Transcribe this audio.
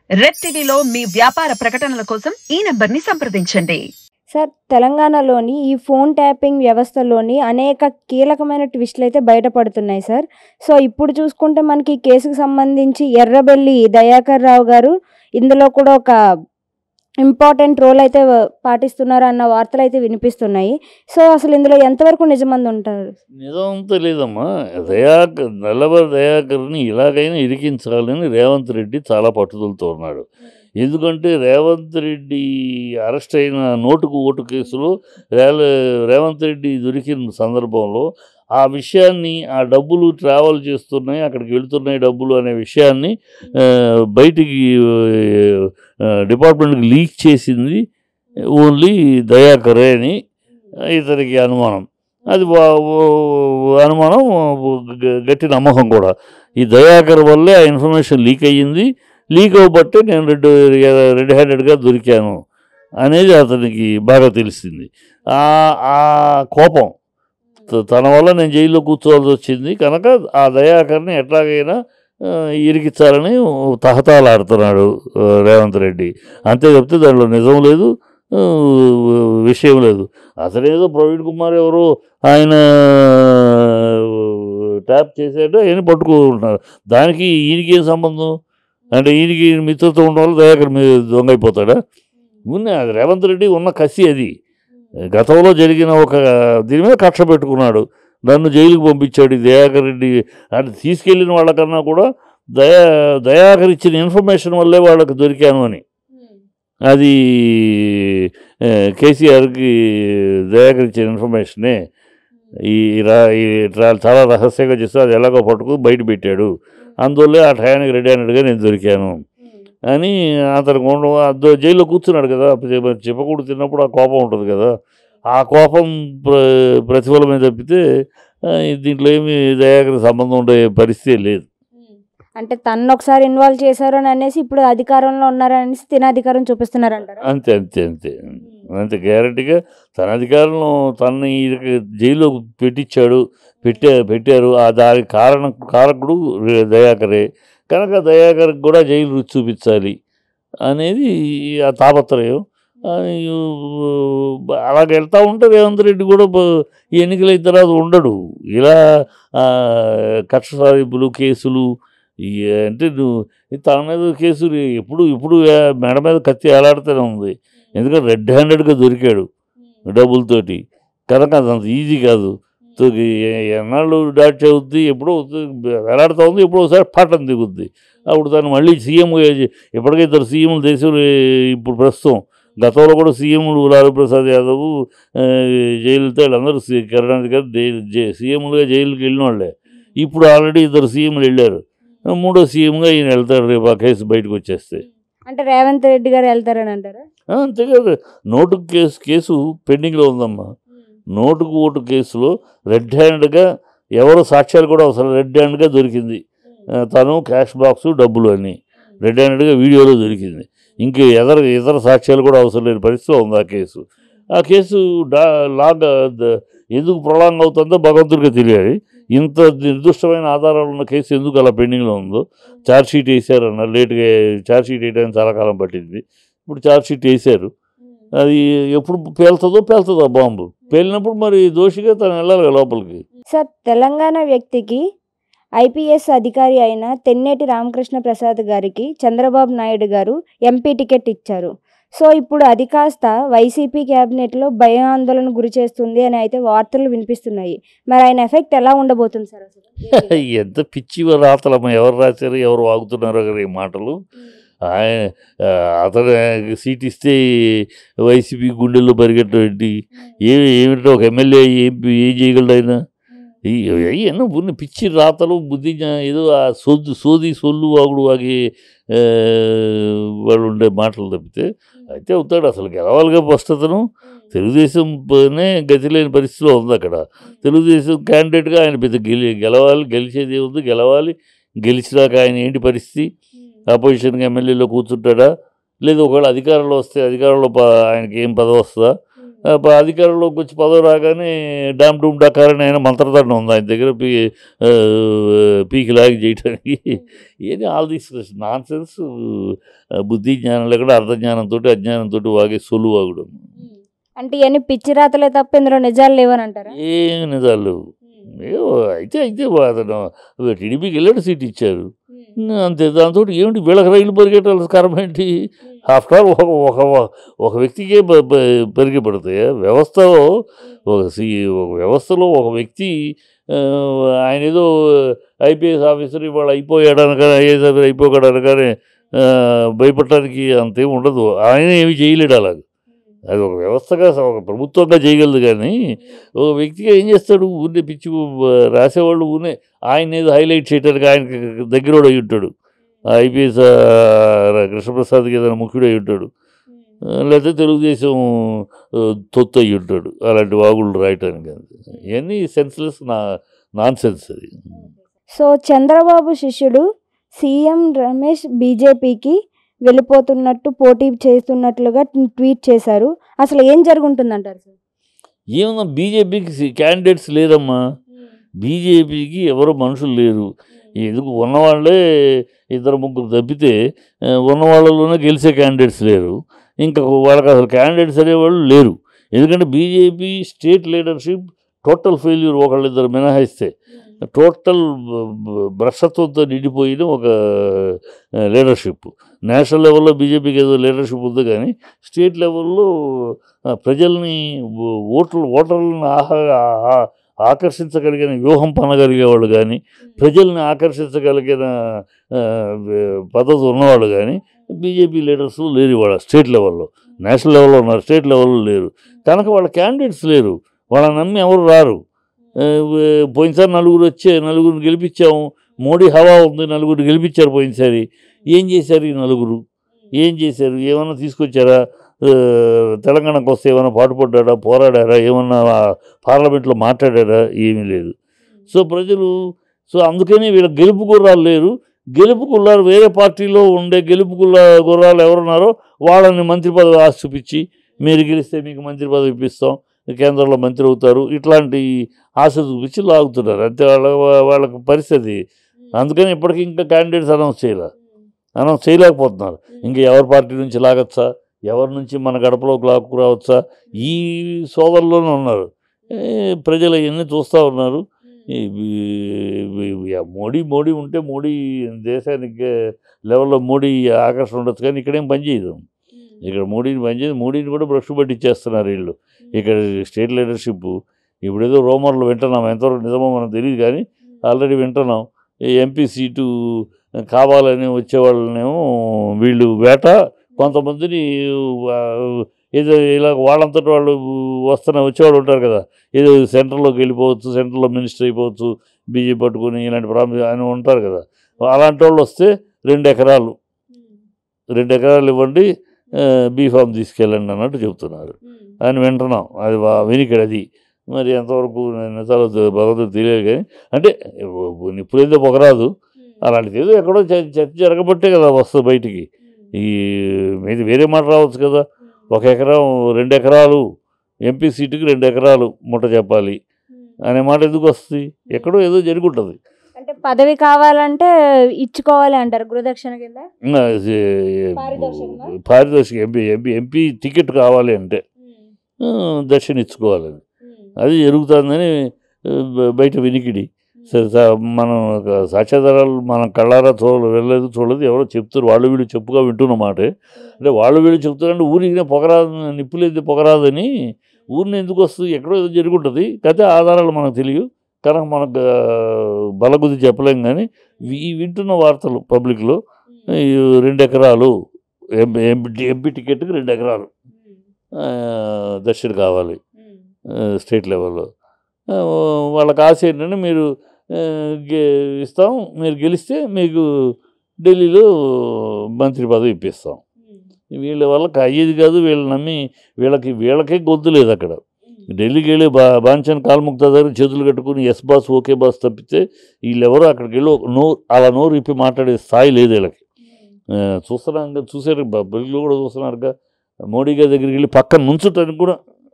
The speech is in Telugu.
రెడ్ టీవీలో మీ వ్యాపార ప్రకటనల కోసం ఈ నంబర్ని సంప్రదించండి. సార్, తెలంగాణలోని ఈ ఫోన్ ట్యాపింగ్ వ్యవస్థలోని అనేక కీలకమైన ట్విస్టులు అయితే బయటపడుతున్నాయి సార్. సో ఇప్పుడు చూసుకుంటే మనకి ఈ కేసుకు సంబంధించి ఎర్రబెల్లి దయాకర్ రావు గారు ఇందులో కూడా ఒక ఇంపార్టెంట్ రోల్ అయితే పాటిస్తున్నారు అన్న వార్తలు అయితే వినిపిస్తున్నాయి. సో అసలు ఇందులో ఎంతవరకు నిజమంది ఉంటారు? నిజం తెలియదమ్మా. నల్లబరి దయాకర్ని ఇలాగైనా ఇరికించాలని రేవంత్ రెడ్డి చాలా పట్టుదలతో ఉన్నాడు. ఎందుకంటే రేవంత్ రెడ్డి అరెస్ట్ అయిన నోటుకు ఓటు కేసులో రేవంత్ రెడ్డి దొరికిన సందర్భంలో ఆ విషయాన్ని, ఆ డబ్బులు ట్రావెల్ చేస్తున్నాయి, అక్కడికి వెళుతున్నాయి డబ్బులు అనే విషయాన్ని బయటికి డిపార్ట్మెంట్కి లీక్ చేసింది ఓన్లీ దయాకరే అని ఇతనికి అనుమానం. అది అనుమానం, గట్టి నమ్మకం కూడా. ఈ దయాకర్ వల్లే ఆ ఇన్ఫర్మేషన్ లీక్ అయ్యింది. లీక్ అవ్వబట్టే నేను రెడ్ హ్యాండెడ్గా దొరికాను అనేది అతనికి బాగా తెలిసింది. ఆ కోపం, తన వల్ల నేను జైల్లో కూర్చోవాల్సి వచ్చింది కనుక ఆ దయాకర్ని ఎట్లాగైనా ఇరికించాలని తహతాలాడుతున్నాడు రేవంత్ రెడ్డి. అంతే చెప్తే దాంట్లో నిజం లేదు, విషయం లేదు. అతనేదో ప్రవీణ్ కుమార్ ఎవరో ఆయన ట్యాప్ చేసేటో ఆయన పట్టుకుంటున్నారు. దానికి ఈయనకి ఏం సంబంధం? అంటే ఈయనకి మిత్రత్వం ఉండడం వల్ల దయాకర్ దొంగ అయిపోతాడా? అది రేవంత్ రెడ్డి ఉన్న కసి అది. గతంలో జరిగిన ఒక దీని మీద కక్ష పెట్టుకున్నాడు. నన్ను జైలుకి పంపించాడు దయాకర్ రెడ్డి అంటే తీసుకెళ్ళిన వాళ్ళకన్నా కూడా దయాకర్ ఇచ్చిన ఇన్ఫర్మేషన్ వల్లే వాళ్ళకి దొరికాను అని. అది కేసీఆర్కి దయాకర్ ఇచ్చిన ఇన్ఫర్మేషనే చాలా రహస్యంగా చేస్తే అది ఎలాగో పట్టుకుని బయట పెట్టాడు. అందువల్లే ఆ టయానికి రెడీ అయినట్టుగా నేను దొరికాను అని అతను జైల్లో కూర్చున్నాడు కదా. చెప్పకూడదు తిన్నప్పుడు ఆ కోపం ఉంటుంది కదా. ఆ కోపం ప్రతిఫలమే తప్పితే దీంట్లో ఏమి దయాకర్ సంబంధం ఉండే పరిస్థితి లేదు. అంటే తను ఒకసారి ఇన్వాల్వ్ చేశారు అని అనేసి ఇప్పుడు అధికారంలో ఉన్నారనేసి తిన అధికారం చూపిస్తున్నారంటారు. అంతే అంతే అంతే అంతే గ్యారంటీగా తన అధికారంలో తనని జైల్లో పెట్టారు. దానికి కారకుడు దయాకరే కనుక దయాకర్కి కూడా జైలు రుచి చూపించాలి అనేది ఆ తాపత్రయం. అలాగ వెళ్తూ ఉంటే రేవంత్ రెడ్డి కూడా ఈ ఎన్నికలైన తర్వాత ఉండడు. ఇలా కక్ష సాధింపులు కేసులు అంటే తన మీద కేసులు ఇప్పుడు మెడ మీద కత్తి ఏలాడుతూనే ఉంది. ఎందుకంటే రెడ్ హ్యాండెడ్గా దొరికాడు డబ్బులతోటి కనుక అదంత ఈజీ కాదు. ఎన్నాళ్ళు డాట్ అవుద్ది, ఎప్పుడో వేలాడుతూ ఉంది, ఎప్పుడో ఒకసారి పాఠం దిగుద్ది. అప్పుడు తను మళ్ళీ సీఎంగా ఇప్పటికే ఇద్దరు సీఎంలు దేశంలో ఇప్పుడు ప్రస్తుతం, గతంలో కూడా సీఎంలు లాలూ ప్రసాద్ యాదవ్ జైలుతో వీళ్ళందరూ కరుణానిధి గారు సీఎంలుగా జైలుకి వెళ్ళిన వాళ్ళే. ఇప్పుడు ఆల్రెడీ ఇద్దరు సీఎంలు వెళ్ళారు. మూడో సీఎంగా ఈయన వెళ్తాడు రేపు ఆ కేసు బయటకు వచ్చేస్తే. అంటే రేవంత్ రెడ్డి గారు వెళ్తారని అంటారా? అంతే కదా. నోటు కేసు పెండింగ్లో ఉందమ్మా. నోటుకు ఓటు కేసులో రెడ్ హ్యాండ్గా ఎవరు సాక్ష్యాలు కూడా అవసరం, రెడ్ హ్యాండ్గా దొరికింది. తను క్యాష్ బాక్సు డబ్బులు అని రెడ్ హ్యాండ్గా వీడియోలో దొరికింది. ఇంక ఇతర సాక్ష్యాలు కూడా అవసరం లేని పరిస్థితిలో ఉంది ఆ కేసు ఎందుకు ప్రొలాంగ్ అవుతుందో భగవంతుడికి తెలియాలి. ఇంత నిర్దిష్టమైన ఆధారాలు ఉన్న కేసు ఎందుకు అలా పెండింగ్లో ఉందో. ఛార్జ్షీట్ వేసారన్నారు, లేట్గా ఛార్జ్షీట్ వేయడానికి చాలా కాలం పట్టింది. ఇప్పుడు ఛార్జ్షీట్ వేసారు. అది ఎప్పుడు పేలుతుందో బాంబు పేలినప్పుడు మరి దోషిగా తను వెళ్ళాలి లోపలికి. సార్, తెలంగాణ వ్యక్తికి ఐపీఎస్ అధికారి అయిన తెన్నేటి రామకృష్ణ ప్రసాద్ గారికి చంద్రబాబు నాయుడు గారు ఎంపీ టికెట్ ఇచ్చారు. సో ఇప్పుడు అది కాస్త వైసీపీ క్యాబినెట్లో భయాందోళన గురి చేస్తుంది అని అయితే వార్తలు వినిపిస్తున్నాయి. మరి ఆయన ఎఫెక్ట్ ఎలా ఉండబోతుంది సార్? అసలు ఎంత పిచ్చి రాతలమ్మ, ఎవరు రాశారు, ఎవరు వాగుతున్నారు ఈ మాటలు. అతను సీట్ ఇస్తే వైసీపీ గుండెల్లో పరిగెట్టేటి ఏమిటో ఒక ఎమ్మెల్యే ఏం చేయగలడు ఆయన? ఎన్నో ఉన్న పిచ్చి రాతలు బుద్ధి ఏదో ఆ సొల్లు వాగుడు వాగి వాళ్ళు ఉండే మాటలు తప్పితే అయితే అవుతాడు. అసలు గెలవాలిగా ప్రస్తుతం తెలుగుదేశంనే గతి లేని పరిస్థితిలో ఉంది. అక్కడ తెలుగుదేశం క్యాండిడేట్గా ఆయన పెద్ద గెలిచేది ఉంది. గెలిచినాక ఆయన ఏంటి పరిస్థితి? అపోజిషన్గా ఎమ్మెల్యేలో కూర్చుంటాడా, లేదు ఒకవేళ అధికారంలో వస్తే అధికారంలో ఆయనకి ఏం పదవి వస్తుందా అధికారంలోకి వచ్చి పదవి రాగానే డామ్ డూమ్ డకార్ అని ఆయన మంత్రదండం ఉంది ఆయన దగ్గర పీకి లాగి చేయడానికి. ఏది ఆల్ దిస్ నాన్ సెన్స్, బుద్ధి జ్ఞానం లేకుండా అర్ధజ్ఞానంతో అజ్ఞానంతో వాగే సొల్లు వాగుడు. అంటే ఇవన్నీ పిచ్చి రాతలే తప్ప ఇందులో నిజాలు లేవని అంటారా? ఏం నిజాలు లేవు. అయితే అతను టీడీపీకి వెళ్ళాడు, సీట్ ఇచ్చారు అంతే. దాంతో ఏమిటి వీళ్ళకి రైలు పరిగెట్టాల్సిన కర్మ ఏంటి? ఆఫ్టర్ ఆల్ ఒక వ్యక్తికే పరిగెపడతాయి. ఒక వ్యవస్థలో ఒక వ్యక్తి ఆయన ఏదో ఐపీఎస్ ఆఫీసర్ ఇవాళ అయిపోయాడు అనగానే, ఐఏఎస్ ఆఫీసర్ అయిపోయాడు అనగానే భయపడటానికి అంతేం ఉండదు. ఆయన ఏమి చేయలేడు అలాగ. అది ఒక వ్యవస్థగా ఒక ప్రభుత్వంగా చేయగలదు. కానీ ఒక వ్యక్తిగా ఏం చేస్తాడు? ఊరినే పిచ్చి రాసేవాళ్ళు ఊరినే ఆయన ఏదో హైలైట్ చేయడానికి ఆయనకి దగ్గరోడు అయి ఉంటాడు. ఐపీఎస్ కృష్ణప్రసాద్కి ఏదైనా ముఖ్యుడు అయి ఉంటాడు, లేకపోతే తెలుగుదేశం తొత్తు అయి ఉంటాడు అలాంటి వాగులు రాయటానికి. ఇవన్నీ సెన్స్లెస్ నాన్ సెన్స్ అది. సో చంద్రబాబు శిష్యుడు సీఎం రమేష్ బీజేపీకి వెళ్ళిపోతున్నట్టు, పోటీ చేస్తున్నట్లుగా ట్వీట్ చేశారు. అసలు ఏం జరుగుతుందంటారు సార్? ఏమన్నా బీజేపీకి క్యాండిడేట్స్ లేరమ్మా. బీజేపీకి ఎవరు మనుషులు లేరు. ఎందుకు ఉన్నవాళ్ళే 2-3 తప్పితే ఉన్నవాళ్ళలోనే గెలిచే క్యాండిడేట్స్ లేరు. ఇంకా వాళ్ళకి అసలు క్యాండిడేట్స్ అనేవాళ్ళు లేరు. ఎందుకంటే BJP state leadership total failure. ఒకళ్ళిద్దరు మినహాయిస్తే టోటల్ భ్రష్టత్వంతో నిండిపోయిన ఒక లీడర్షిప్. నేషనల్ లెవెల్లో బీజేపీకి ఏదో లీడర్షిప్ ఉంది, కానీ స్టేట్ లెవెల్లో ప్రజల్ని ఓటర్లను ఆకర్షించగలిగిన వ్యూహం పనగలిగేవాళ్ళు కానీ, ప్రజల్ని ఆకర్షించగలిగిన పద్ధతి ఉన్నవాళ్ళు కానీ బీజేపీ లీడర్స్ లేరు ఇవాళ. స్టేట్ లెవెల్లో, నేషనల్ లెవెల్లో ఉన్నారు, స్టేట్ లెవెల్లో లేరు. కనుక వాళ్ళ క్యాండిడేట్స్ లేరు. వాళ్ళని నమ్మి ఎవరు రారు. పోయినసారి 4 వచ్చే 4 గెలిపించాము. మోడీ హవా ఉంది, 4 గెలిపించారు పోయినసారి. ఏం చేశారు ఈ 4? ఏం చేశారు? ఏమన్నా తీసుకొచ్చారా? తెలంగాణకు వస్తే ఏమైనా పాటుపడ్డా, పోరాడారా, ఏమన్నా పార్లమెంట్లో మాట్లాడారా? ఏమీ లేదు. సో ప్రజలు అందుకని వీళ్ళ గెలుపు గుర్రాలు లేరు. గెలుపు గుర్రాలు వేరే పార్టీలో ఉండే గెలుపు గుర్రాలు ఎవరున్నారో వాళ్ళని మంత్రి పదవి ఆశ చూపించి, మీరు గెలిస్తే మీకు మంత్రి పదవి ఇప్పిస్తాం, కేంద్రంలో మంత్రి అవుతారు, ఇట్లాంటి ఆశ చూపించి లాగుతున్నారు అంతే వాళ్ళకి పరిస్థితి. అందుకని ఇప్పటికీ ఇంకా క్యాండిడేట్స్ అనౌన్స్ చేయలేకపోతున్నారు. ఇంకా ఎవరి పార్టీ నుంచి లాగచ్చా, ఎవరి నుంచి మన గడపలోకి లాక్కురావచ్చా, ఈ సోదరులోనే ఉన్నారు. ప్రజలు ఇవన్నీ చూస్తూ ఉన్నారు. మోడీ ఉంటే మోడీ దేశానికి లెవెల్లో మోడీ ఆకర్షణ ఉండొచ్చు, కానీ ఇక్కడేం పనిచేయదు. ఇక్కడ మోడీని కూడా బ్రష్ పట్టించేస్తున్నారు వీళ్ళు. ఇక్కడ స్టేట్ లీడర్షిప్ ఇప్పుడేదో రోమర్లు వింటున్నాం, ఎంతవరకు నిజమో మనకు తెలియదు, కానీ ఆల్రెడీ వింటున్నాం. ఎంపీ సీటు కావాలని వచ్చేవాళ్ళనేమో వీళ్ళు వేట, కొంతమందిని ఏదో ఇలా వాళ్ళంతటి వాళ్ళు వచ్చేవాళ్ళు ఉంటారు కదా, ఏదో సెంట్రల్లోకి వెళ్ళిపోవచ్చు, సెంట్రల్లో మినిస్టర్ అయిపోవచ్చు, బీజేపీ పట్టుకుని ఇలాంటి ప్రాబ్లమ్ అని ఉంటారు కదా. అలాంటి వాళ్ళు వస్తే 2 ఎకరాలు ఇవ్వండి, బీఫామ్ తీసుకెళ్ళండి అన్నట్టు చెప్తున్నారు అని వింటున్నాం. అది వినికిడి. అది మరి ఎంతవరకు నిజాలు భగవద్గీత తెలియదు, కానీ అంటే ఇప్పుడేదో పొగరాదు, అలాంటిది ఏదో ఎక్కడో చర్చ జరగబట్టే కదా వస్తుంది బయటికి. ఈ మీది వేరే మాట రావచ్చు కదా. 1 ఎకరం 2 ఎకరాలు ఎంపీ సీటుకి 2 ఎకరాలు ముట్ట చెప్పాలి అనే మాట ఎందుకు వస్తుంది? ఎక్కడో ఏదో జరుగుంటుంది. అంటే పదవి కావాలంటే ఇచ్చుకోవాలి అంటారు గురుదక్షిణ కింద. పారితోషికం ఎంపీ టికెట్ కావాలి అంటే దక్షిణ ఇచ్చుకోవాలని అది జరుగుతుందని బయట వినికిడి. సరే, మనం సాక్ష్యాధారాలు మనం కళ్ళారా చూడలేదు, ఎవరో చెప్తారు, వాళ్ళు వీళ్ళు చెప్పుగా వింటున్న మాటే. అంటే వాళ్ళు వీళ్ళు చెప్తారంటే ఊరికి పొగరాదు, నిప్పులేదు పొగరాదని ఊరిని ఎందుకు వస్తుంది? ఎక్కడో ఏదో జరుగుంటుంది. కథ ఆధారాలు మనకు తెలియదు కనుక మనకు బలగుద్ది చెప్పలేం. కానీ ఈ వింటున్న వార్తలు పబ్లిక్లో 2 ఎకరాలు ఎంపీ టికెట్కి 2 ఎకరాలు దక్షిణ కావాలి స్టేట్ లెవెల్లో. వాళ్ళకి ఆశ ఏంటంటే మీరు ఇస్తాం, మీరు గెలిస్తే మీకు ఢిల్లీలో మంత్రి పదవి ఇప్పిస్తాం. వీళ్ళ వాళ్ళకి అయ్యేది కాదు. వీళ్ళని నమ్మి వీళ్ళకే గొంతు లేదు అక్కడ. ఢిల్లీకి వెళ్ళి బాంఛన్ కాల్ముక్తా దగ్గర చేతులు కట్టుకుని ఎస్ బాస్ ఓకే బాస్ తప్పితే వీళ్ళెవరో అక్కడికి వెళ్ళి అలా నోరు ఇప్పి మాట్లాడే స్థాయి లేదు వీళ్ళకి. చూసారు పబ్లిక్లో కూడా చూస్తున్నారుగా, మోడీ గారి దగ్గరికి వెళ్ళి పక్కన నుంచుటానికి కూడా